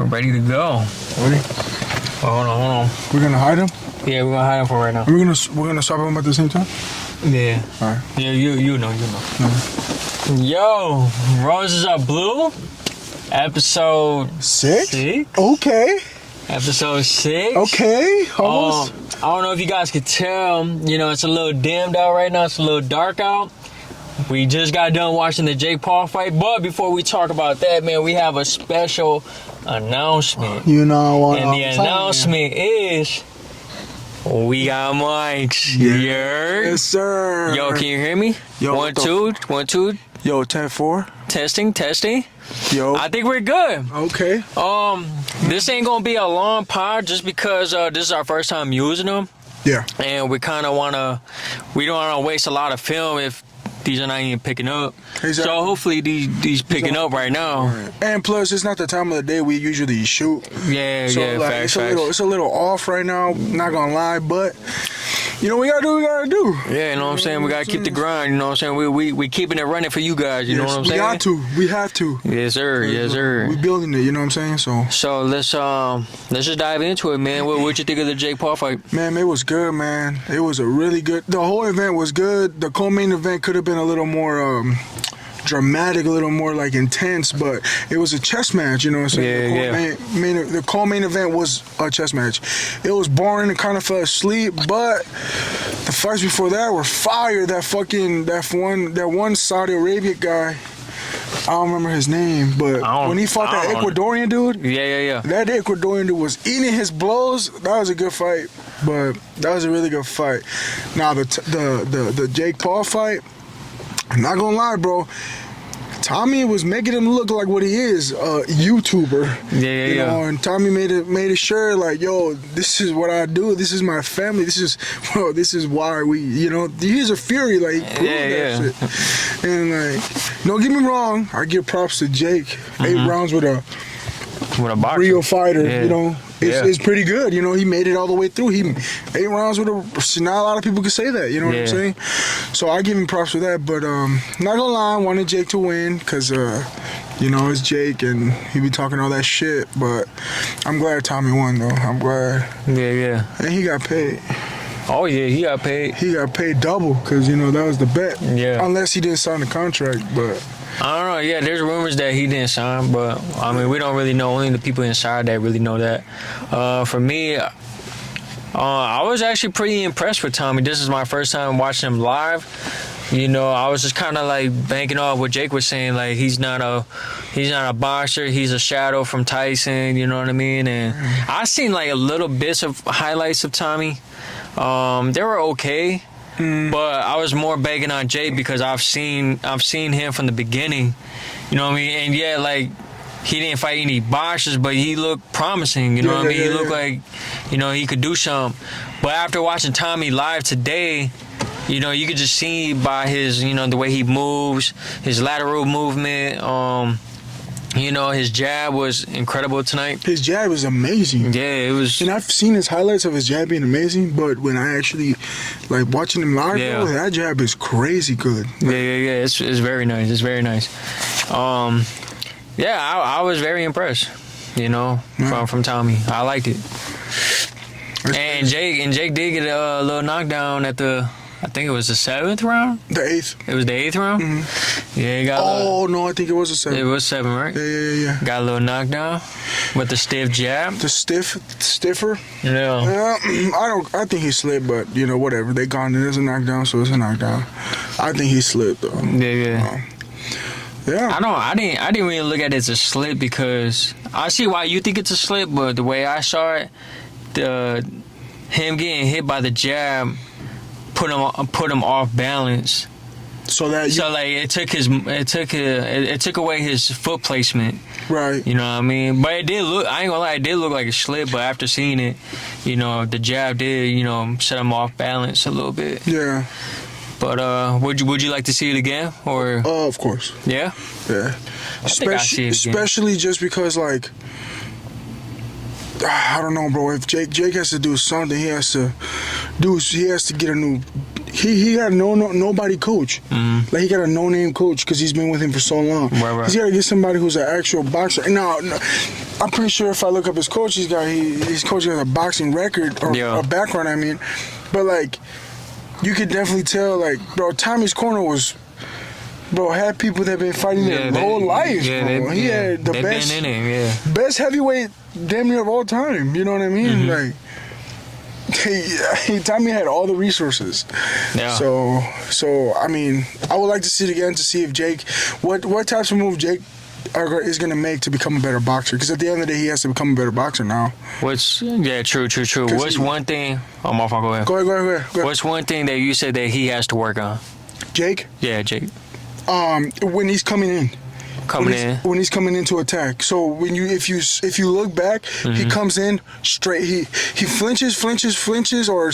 We're ready to go. Ready? Hold on. We're gonna hide him. Yeah, we're gonna hide him for right now. We're gonna stop him at the same time. Yeah. All right. Yeah, you know. Yo, Roses Are Blue, episode 6. 6. Okay. Episode 6. Okay. Almost. I don't know if you guys could tell. You know, it's a little dimmed out right now. It's a little dark out. We just got done watching the Jake Paul fight, but before we talk about that, man, we have a special announcement. You know what? And the announcement is we got mics. Yes, sir. Yo, can you hear me? Yo, 1 2 1 2. Yo, 10-4. Testing. Yo. I think we're good. Okay. This ain't gonna be a long pod just because this is our first time using them, Yeah. and we don't wanna waste a lot of film if these are not even picking up. Exactly. So hopefully these picking up right now. And plus, it's not the time of the day we usually shoot. Yeah, So like, facts. it's a little off right now. Not gonna lie, but you know we gotta do what we gotta do. Yeah, you know what I'm saying? We gotta keep the grind, you know what I'm saying? We keeping it running for you guys, you know what I'm saying? We have to. Yes, sir. We building it, you know what I'm saying? So let's just dive into it, man. What you think of the Jake Paul fight? Man, it was good, man. It was a really good. The whole event was good. The co-main event could have been a little more dramatic, a little more like intense, but it was a chess match, you know what I'm saying? The co-main event was a chess match. It was boring and kind of fell asleep, but the fights before that were fire. That one Saudi Arabia guy, I don't remember his name, but when he fought that Ecuadorian dude, yeah, that Ecuadorian dude was eating his blows. That was a good fight, but that was a really good fight. Now the Jake Paul fight, I'm not gonna lie, bro. Tommy was making him look like what he is, a YouTuber. You know, and Tommy made it sure, like, yo, this is what I do. This is my family. This is why we, you know, he's a Fury, like, that shit. And like, don't get me wrong, I give props to Jake. 8 rounds with a boxer. Real fighter, you know. It's pretty good, you know. He made it all the way through. 8 rounds with not a lot of people can say that, you know what I'm saying? So I give him props for that, but not gonna lie, I wanted Jake to win because you know, it's Jake and he be talking all that shit, but I'm glad Tommy won though. I'm glad. Yeah. And he got paid. Oh yeah, he got paid. He got paid double because, you know, that was the bet. Yeah. Unless he didn't sign the contract, but I don't know. Yeah, there's rumors that he didn't sign, but I mean, we don't really know. Only the people inside that really know that. For me, I was actually pretty impressed with Tommy. This is my first time watching him live. You know, I was just kind of like banking off what Jake was saying. Like, he's not a boxer. He's a shadow from Tyson. You know what I mean? And I seen like a little bits of highlights of Tommy. They were okay. But I was more begging on Jay because I've seen him from the beginning, you know what I mean? And yeah, like, he didn't fight any boxers, but he looked promising, you know what I mean? He looked like, you know, he could do something. But after watching Tommy live today, you know, you could just see by his, you know, the way he moves, his lateral movement, you know, his jab was incredible tonight. His jab was amazing. Yeah, it was. And I've seen his highlights of his jab being amazing, but when I actually, like, watching him live, bro, that jab is crazy good. Like, yeah. It's very nice. It's very nice. I was very impressed, you know, from Tommy. I liked it. And Jake did get a little knockdown at I think it was the 7th round? The 8th. It was the 8th round? Mm-hmm. Yeah, he got no, I think it was the 7th. It was 7, right? Yeah. Got a little knockdown with the stiff jab. The stiffer? Yeah. I think he slipped, but, you know, whatever. They gone it as a knockdown, so it's a knockdown. I think he slipped, though. Yeah. I didn't really look at it as a slip because I see why you think it's a slip, but the way I saw it, him getting hit by the jab put him off balance. So it took away his foot placement. Right. You know what I mean? But it did look, I ain't gonna lie, it did look like a slip, but after seeing it, you know, the jab did, you know, set him off balance a little bit. Yeah. But would you like to see it again, or? Of course. Yeah. Yeah. Especially just because, like, I don't know, bro. If Jake has to do something, he has to get a new. He got nobody coach. Mm-hmm. Like, he got a no-name coach because he's been with him for so long. Right. He's got to get somebody who's an actual boxer. No, I'm pretty sure if I look up his coach, his coach has a boxing record or a background. I mean, but like, you could definitely tell, like, bro, Tommy's corner was. Bro, had people that been fighting their whole lives, bro. He had the best heavyweight damn near of all time. You know what I mean? Like, Tommy had all the resources. Yeah. So I mean, I would like to see it again to see if Jake, what types of move Jake is gonna make to become a better boxer. Because at the end of the day, he has to become a better boxer now. True. What's one thing? Oh, my fault. Go ahead. What's one thing that you said that he has to work on? Jake? Yeah, Jake. When he's coming in. When he's coming into attack. So if you look back, he comes in straight. He flinches, or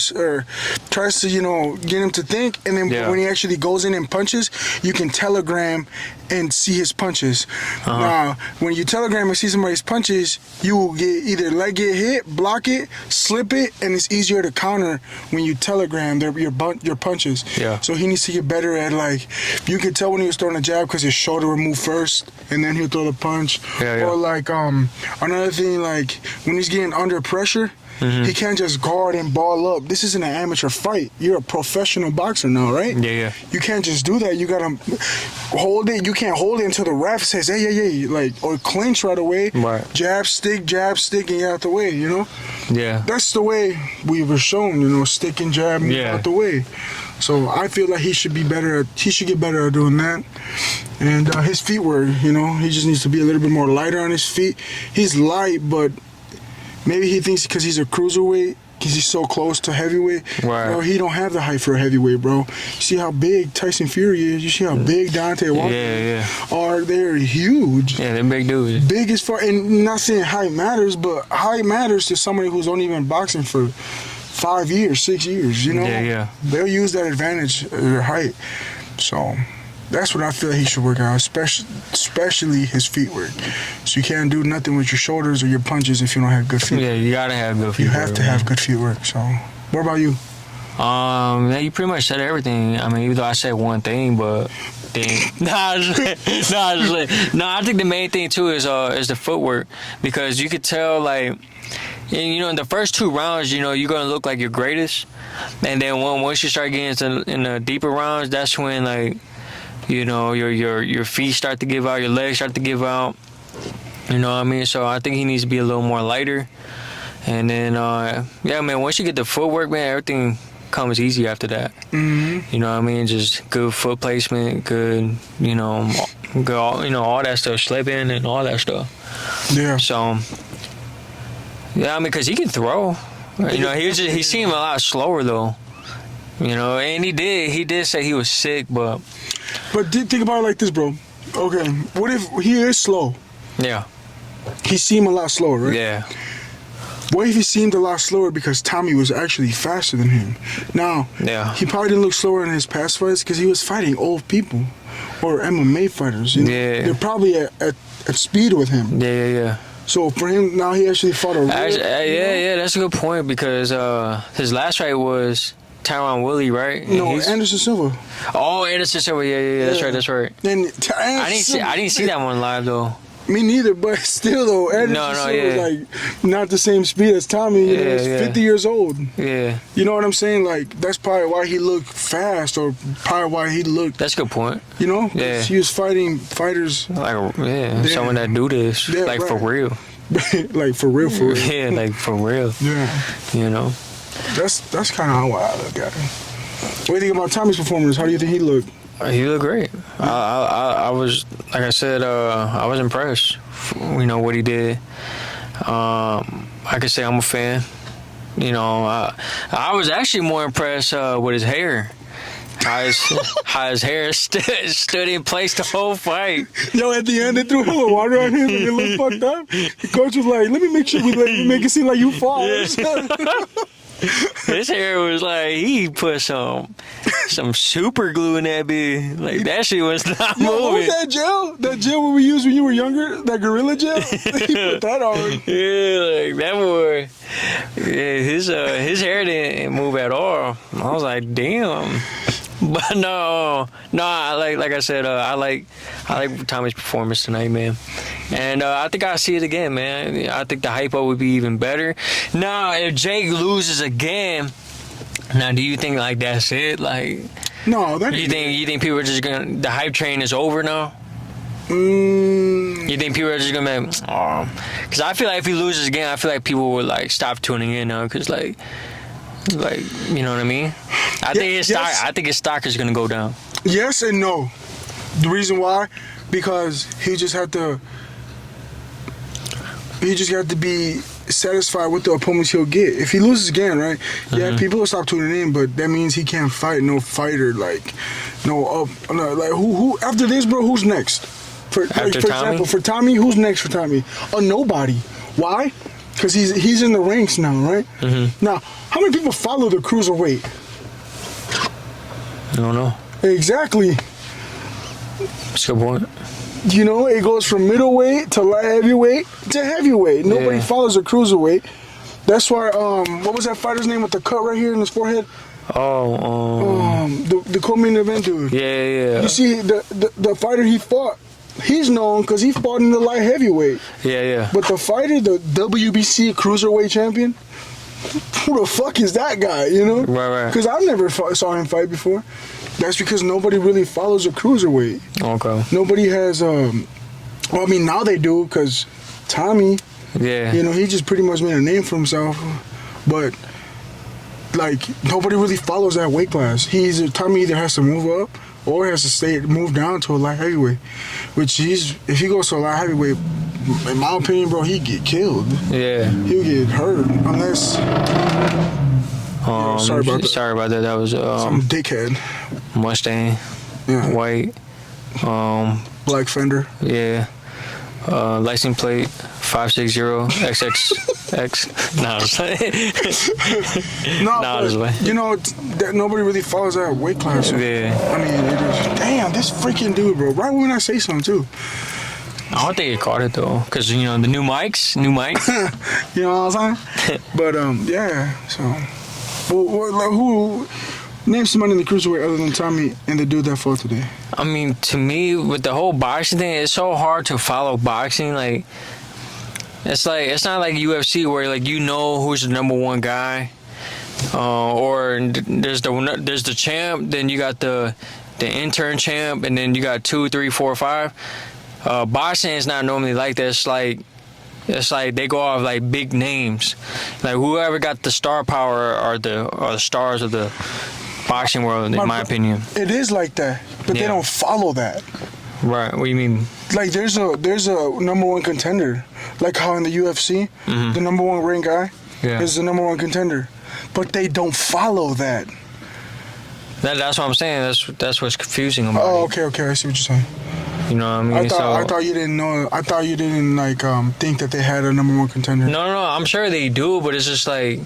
tries to get him to think, and then when he actually goes in and punches, you can telegram and see his punches. Now, when you telegram and see somebody's punches, you will either leg get hit, block it, slip it, and it's easier to counter when you telegram your punches. Yeah. So he needs to get better at, like, you could tell when he was throwing a jab because his shoulder would move first, and then he'll throw the punch. Or like another thing, like when he's getting under pressure, he can't just guard and ball up. This isn't an amateur fight. You're a professional boxer now, right? Yeah. You can't just do that. You gotta hold it. You can't hold it until the ref says, hey, like, or clinch right away. Right. Jab, stick, and get out the way. Yeah. That's the way we were shown. Stick and jab and get out the way. So I feel like he should get better at doing that. And his feet work, he just needs to be a little bit more lighter on his feet. He's light, but maybe he thinks because he's a cruiserweight, because he's so close to heavyweight. Right. Bro, he don't have the height for a heavyweight, bro. You see how big Tyson Fury is. You see how big Deontay Wilder are. They're huge. Yeah, they're big dudes. Big as far, and not saying height matters, but height matters to somebody who's only been boxing for 5 years, 6 years, Yeah. They'll use that advantage, their height. So that's what I feel he should work on, especially his feet work. So you can't do nothing with your shoulders or your punches if you don't have good feet. Yeah, you gotta have good feet. You have to have good feet work. So, what about you? Yeah, you pretty much said everything. I mean, even though I said one thing, but I think the main thing too is the footwork, because you could tell, like, in the first 2 rounds, you're gonna look like your greatest, and then once you start getting in the deeper rounds, that's when, like, your feet start to give out, your legs start to give out. You know what I mean? So I think he needs to be a little more lighter. And then, once you get the footwork, man, everything comes easy after that. Mm-hmm. You know what I mean? Just good foot placement, good, all that stuff, slipping and all that stuff. Yeah. So, because he can throw. He seemed a lot slower though. And he did say he was sick, but think about it like this, bro. Okay, what if he is slow? Yeah. He seemed a lot slower, right? Yeah. What if he seemed a lot slower because Tommy was actually faster than him? Now, he probably didn't look slower in his past fights because he was fighting old people or MMA fighters. Yeah. They're probably at speed with him. Yeah. So for him, now he actually fought a real... that's a good point, because his last fight was Tyron Woodley, right? No, Anderson Silva. Oh, Anderson Silva, yeah, that's right. And I didn't see that one live though. Me neither, but still though, Anderson Silva was like not the same speed as Tommy. He's 50 years old. Yeah. You know what I'm saying? Like, that's probably why he looked fast, or probably why he looked... That's a good point. Yeah. He was fighting fighters... Like, someone that do this, for real. Like, for real. Yeah, like, for real. Yeah. That's kind of how I look at him. What do you think about Tommy's performance? How do you think he looked? He looked great. I was, like I said, I was impressed. What he did. I could say I'm a fan. I was actually more impressed with his hair. How his hair stood in place the whole fight. Yo, at the end, they threw hella water on him and it looked fucked up. The coach was like, let me make sure we make it seem like you fall. His hair was like, he put some super glue in that bitch. Like, that shit was not moving. What was that gel? That gel we used when you were younger? That Gorilla gel? He put that on. Yeah, like, that boy. Yeah, his hair didn't move at all. I was like, damn. But no, like I said, I like Tommy's performance tonight, man. And I think I'll see it again, man. I think the hypo would be even better. Now, if Jake loses again, now do you think like that's it? Like, no, that you think people are just gonna, the hype train is over now? You think people are just gonna be, oh, because I feel like if he loses again, I feel like people would like stop tuning in now, because like you know what I mean? I think his stock is gonna go down. Yes and no. The reason why, because he just had to be satisfied with the opponents he'll get. If he loses again, right? Yeah, people will stop tuning in, but that means he can't fight no fighter like who after this, bro. Who's next? For example, for Tommy, who's next for Tommy? A nobody. Why? Because he's in the ranks now, right? Now, how many people follow the cruiserweight? I don't know. Exactly. That's a good point. You know, it goes from middleweight to light heavyweight to heavyweight. Nobody follows a cruiserweight. That's why. What was that fighter's name with the cut right here in his forehead? The co-main event dude. Yeah. You see, the fighter he fought, he's known because he fought in the light heavyweight. Yeah. But the fighter, the WBC cruiserweight champion, who the fuck is that guy? You know? Right. Because I've never saw him fight before. That's because nobody really follows a cruiserweight. Okay. Nobody has. Well, I mean, now they do because Tommy. Yeah. You know, he just pretty much made a name for himself, but like nobody really follows that weight class. Tommy either has to move up or has to move down to a light heavyweight. Which if he goes to a light heavyweight, in my opinion, bro, he'd get killed. Yeah. He'll get hurt unless. Sorry about that. That was some dickhead. Mustang. Yeah. White. Black fender. Yeah. License plate 560XXX. You know, nobody really follows that weight class. Yeah. I mean, damn, this freaking dude, bro. Right when I say something too. I don't think he caught it though, cause you know the new mics. You know what I'm saying? But yeah. So, who? Name somebody in the cruiserweight other than Tommy and the dude that fought today. I mean, to me, with the whole boxing thing, it's so hard to follow boxing. Like, it's not like UFC where like you know who's the number one guy, or there's the champ, then you got the intern champ, and then you got 2, 3, 4, 5. Boxing is not normally like that. It's like they go off like big names, like whoever got the star power are the stars of the boxing world, in my opinion. It is like that, but they don't follow that. Right. What do you mean? Like there's a number one contender, like how in the UFC, the number one ring guy is the number one contender, but they don't follow that. That's what I'm saying. That's what's confusing about it. Oh, okay. I see what you're saying. You know what I mean? I thought you didn't know. I thought you didn't like think that they had a number one contender. No. I'm sure they do, but it's just like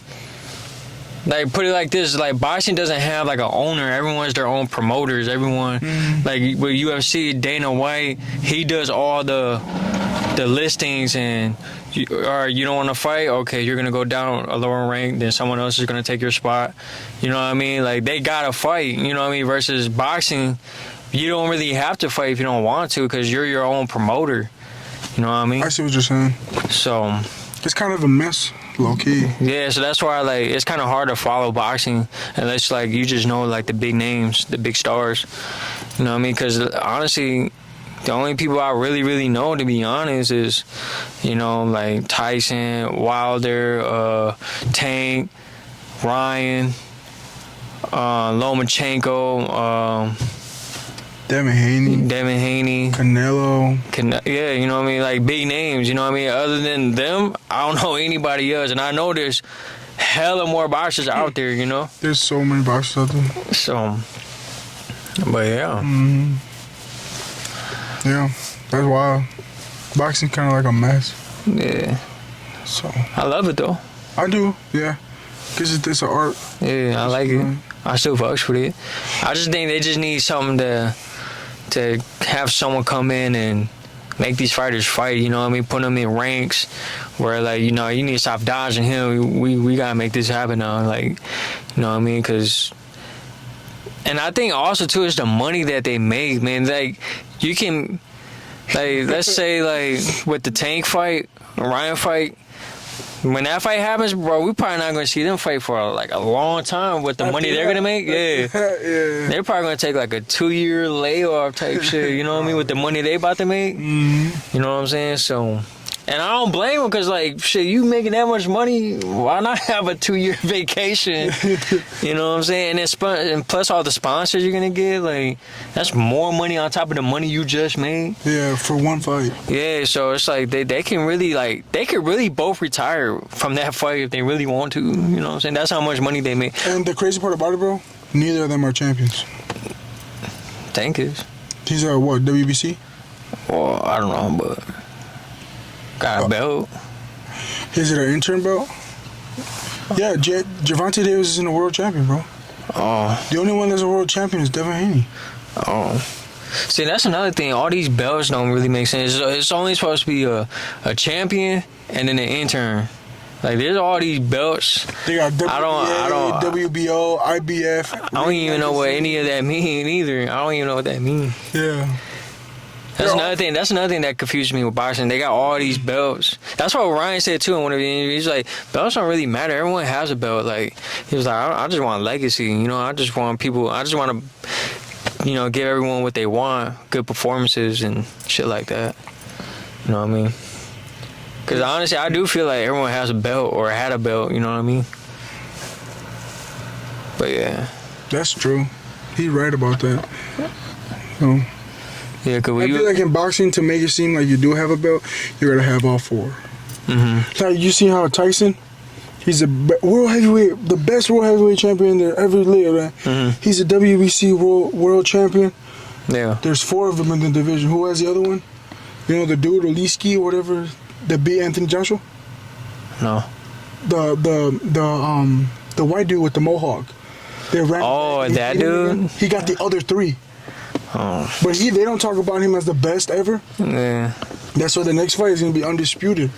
put it like this: like boxing doesn't have like an owner. Everyone's their own promoters. Everyone like with UFC, Dana White, he does all the listings, and you don't want to fight. Okay, you're gonna go down a lower rank. Then someone else is gonna take your spot. You know what I mean? Like they gotta fight. You know what I mean? Versus boxing. You don't really have to fight if you don't want to, because you're your own promoter. You know what I mean? I see what you're saying. So it's kind of a mess, low key. Yeah, so that's why like it's kind of hard to follow boxing unless like you just know like the big names, the big stars. You know what I mean? Because honestly, the only people I really know, to be honest, is like Tyson, Wilder, Tank, Ryan, Lomachenko. Devin Haney, Canelo. Yeah, you know what I mean? Like big names, you know what I mean? Other than them, I don't know anybody else. And I know there's hella more boxers out there, you know? There's so many boxers out there. So, but yeah. Yeah, that's wild. Boxing kind of like a mess. Yeah. So. I love it though. I do, yeah. Because it's an art. Yeah, I like it. I still fucks with it. I just think they just need something to have someone come in and make these fighters fight, you know what I mean? Put them in ranks where, like, you need to stop dodging him. We got to make this happen now, like, you know what I mean? Because And I think also too is the money that they make, man. Like you can, like let's say like with the Tank fight, Ryan fight. When that fight happens, bro, we probably not gonna see them fight for like a long time with the money they're gonna make. Yeah. They're probably gonna take like a 2-year layoff type shit. You know what I mean? With the money they about to make. You know what I'm saying? So, and I don't blame them because like shit, you making that much money, why not have a 2-year vacation? You know what I'm saying? And plus all the sponsors you're gonna get, like that's more money on top of the money you just made. Yeah, for one fight. Yeah, so it's like they can really like they could really both retire from that fight if they really want to. You know what I'm saying? That's how much money they make. And the crazy part about it, bro, neither of them are champions. Tank is. These are what, WBC? Well, I don't know, but got a belt. Is it an intern belt? Yeah, Gervonta Davis is in a world champion, bro. Oh. The only one that's a world champion is Devin Haney. Oh. See, that's another thing. All these belts don't really make sense. It's only supposed to be a champion and then an intern. Like, there's all these belts. They got WBA, WBO, IBF. I don't even know what any of that mean either. I don't even know what that means. Yeah. That's another thing. That's another thing that confused me with boxing. They got all these belts. That's what Ryan said too in one of the interviews. He's like, belts don't really matter. Everyone has a belt. Like, he was like, I just want legacy. You know, I just want people. I just want to, you know, give everyone what they want, good performances and shit like that. You know what I mean? Because honestly, I do feel like everyone has a belt or had a belt. You know what I mean? But yeah, that's true. He's right about that. So. Yeah, cause I feel like in boxing, to make it seem like you do have a belt, you gotta have all 4. Mm-hmm. Like you see how Tyson, he's a world heavyweight, the best world heavyweight champion there ever lived. Right? Mm-hmm. He's a WBC world champion. Yeah. There's 4 of them in the division. Who has the other one? You know the dude, Oliski or whatever, that beat Anthony Joshua. No. The white dude with the mohawk. That dude. He got the other 3. Oh. But they don't talk about him as the best ever. Yeah. That's why the next fight is gonna be undisputed.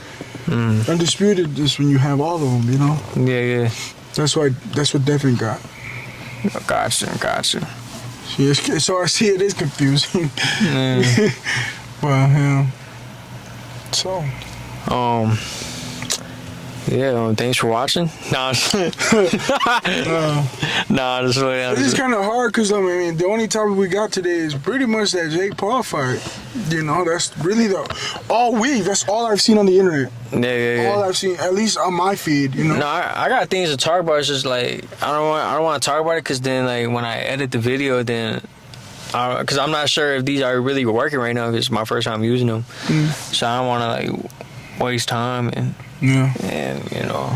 Undisputed is when you have all of them, you know. Yeah. That's what Devin got. Gotcha. So I see it is confusing. Yeah. Well, yeah. So. Yeah, thanks for watching. Nah, just really. It's just kind of hard because I mean, the only topic we got today is pretty much that Jake Paul fight. You know, that's really all week. That's all I've seen on the internet. Yeah. All I've seen, at least on my feed. You know. No, I got things to talk about. It's just like I don't want to talk about it because then like when I edit the video, then. Because I'm not sure if these are really working right now. Because it's my first time using them, so I don't want to like waste time and you know,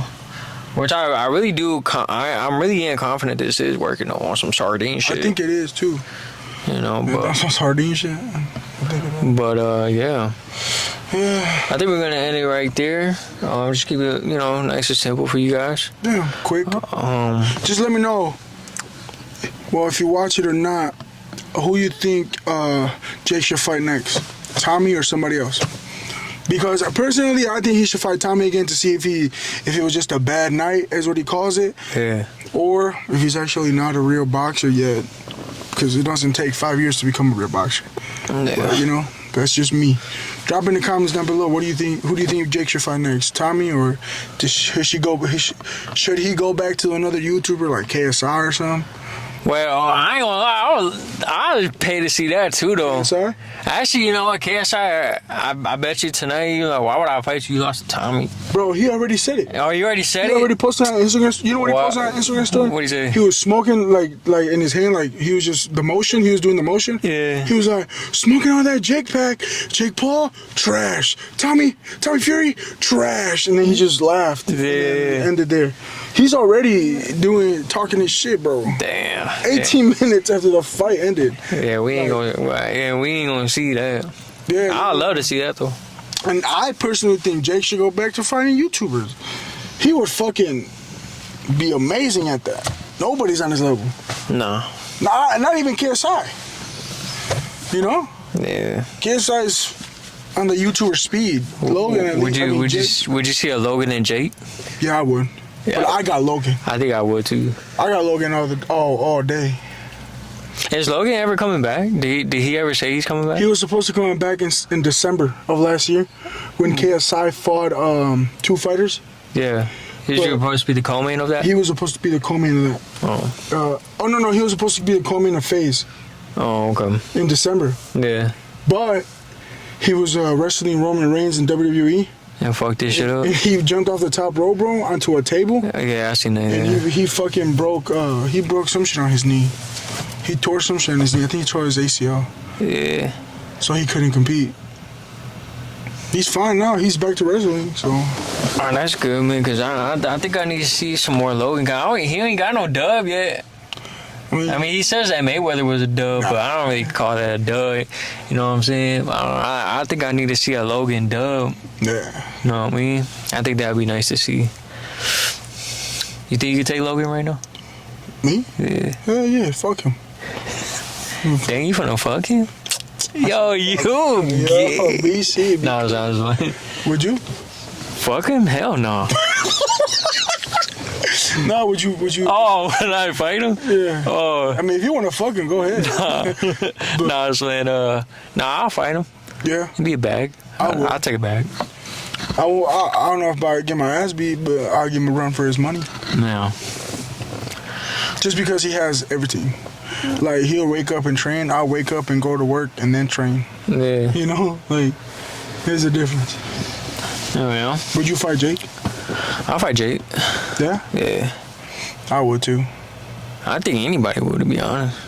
which I really do. I'm really confident this is working on some sardine shit. I think it is too. You know, but that's some sardine shit. But yeah. I think we're gonna end it right there. Just keep it, you know, nice and simple for you guys. Yeah, quick. Just let me know. Well, if you watch it or not. Who you think Jake should fight next? Tommy or somebody else? Because personally, I think he should fight Tommy again to see if it was just a bad night, is what he calls it. Yeah. Or if he's actually not a real boxer yet. Because it doesn't take 5 years to become a real boxer. Yeah. But, you know, that's just me. Drop in the comments down below. What do you think? Who do you think Jake should fight next? Tommy or should he go back to another YouTuber like KSI or something? Well, I ain't gonna lie, I would pay to see that too, though. KSI? Actually, you know what, KSI, I bet you tonight, you like, why would I fight you? You lost to Tommy. Bro, he already said it. Oh, you already said it? He already posted on Instagram. You know what he posted on Instagram story? What did he say? He was smoking, like in his hand, like he was just the motion. He was doing the motion. Yeah. He was like, smoking on that Jake pack. Jake Paul, trash. Tommy Fury, trash. And then he just laughed. Yeah. And ended there. He's already talking his shit, bro. Damn. 18 minutes after the fight ended. Yeah, we ain't gonna see that. Yeah, I'd love to see that though. And I personally think Jake should go back to fighting YouTubers. He would fucking be amazing at that. Nobody's on his level. No. Nah, not even KSI. You know? Yeah. KSI's on the YouTuber speed. Logan. Would you see a Logan and Jake? Yeah, I would. Yeah. But I got Logan. I think I would too. I got Logan all day. Is Logan ever coming back? Did he ever say he's coming back? He was supposed to come back in December of last year when KSI fought 2 fighters. Yeah. He was supposed to be the co-main of that? He was supposed to be the co-main of that. No. He was supposed to be the co-main of FaZe. Oh, okay. In December. Yeah. But he was wrestling Roman Reigns in WWE. And fucked this shit up? And he jumped off the top rope, bro, onto a table. Yeah, I seen that. And he fucking broke some shit on his knee. He tore some shit on his knee. I think he tore his ACL. Yeah. So he couldn't compete. He's fine now. He's back to wrestling, so. Oh, that's good, man, because I think I need to see some more Logan. He ain't got no dub yet. I mean, he says that Mayweather was a dub, but I don't really call that a dub. You know what I'm saying? I think I need to see a Logan dub. Yeah. You know what I mean? I think that would be nice to see. You think you could take Logan right now? Me? Yeah. Hell yeah, fuck him. Dang, you finna fuck him? Yo, you gay. BC. No, I was like, would you? Fuck him? Hell no. No, would you? Oh, when I fight him? Yeah. Oh. I mean, if you want to fuck him, go ahead. Nah, I was saying, I'll fight him. Yeah. It'd be a bag. I'll take a bag. I don't know if I get my ass beat, but I'll give him a run for his money. No. Just because he has everything. Like, he'll wake up and train. I'll wake up and go to work and then train. Yeah. You know? Like, there's a difference. Oh, yeah. Would you fight Jake? I'll fight Jake. Yeah? Yeah. I would, too. I think anybody would, to be honest.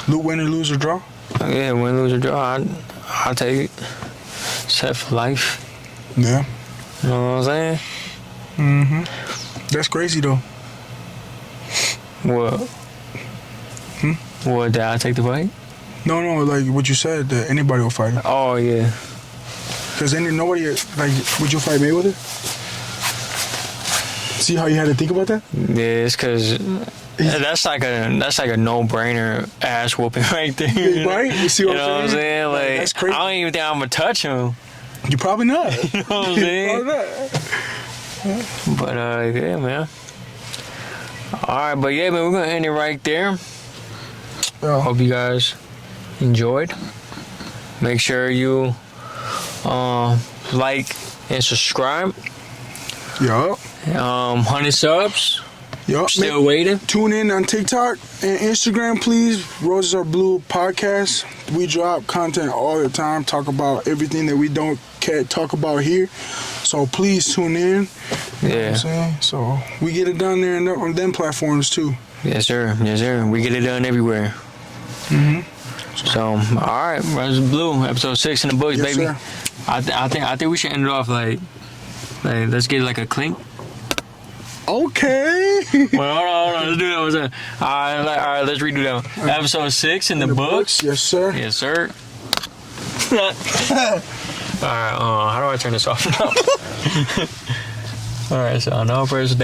Win or lose or draw? Yeah, win, lose, or draw. I'll take it. Set for life. Yeah. You know what I'm saying? Mm-hmm. That's crazy, though. What? What, did I take the fight? No, like what you said, that anybody will fight him. Oh, yeah. Because nobody, like, would you fight Mayweather? See how you had to think about that? Yeah, it's because that's like a no-brainer ass whooping right there. Right? You see what I'm saying? Like, that's crazy. I don't even think I'm going to touch him. You probably not. You know what I'm saying? But, yeah, man. All right, but yeah, man, we're going to end it right there. Yeah. Hope you guys enjoyed. Make sure you like and subscribe. Yup. 100 subs. Yup. Still waiting. Tune in on TikTok and Instagram, please. Roses Are Blue podcast. We drop content all the time. Talk about everything that we can't talk about here. So please tune in. You know what I'm saying? So we get it done there on them platforms too. Yes, sir. Yes, sir. We get it done everywhere. Mm-hmm. So, all right, Roses Are Blue, episode 6 in the books, yes, baby. Sir. I think we should end it off like let's get like a clink. Okay. Well, hold on. Let's do that. What's that? All right, let's redo that one. Episode 6 in the books. Yes, sir. Yes, sir. All right, how do I turn this off now? All right, so no press that.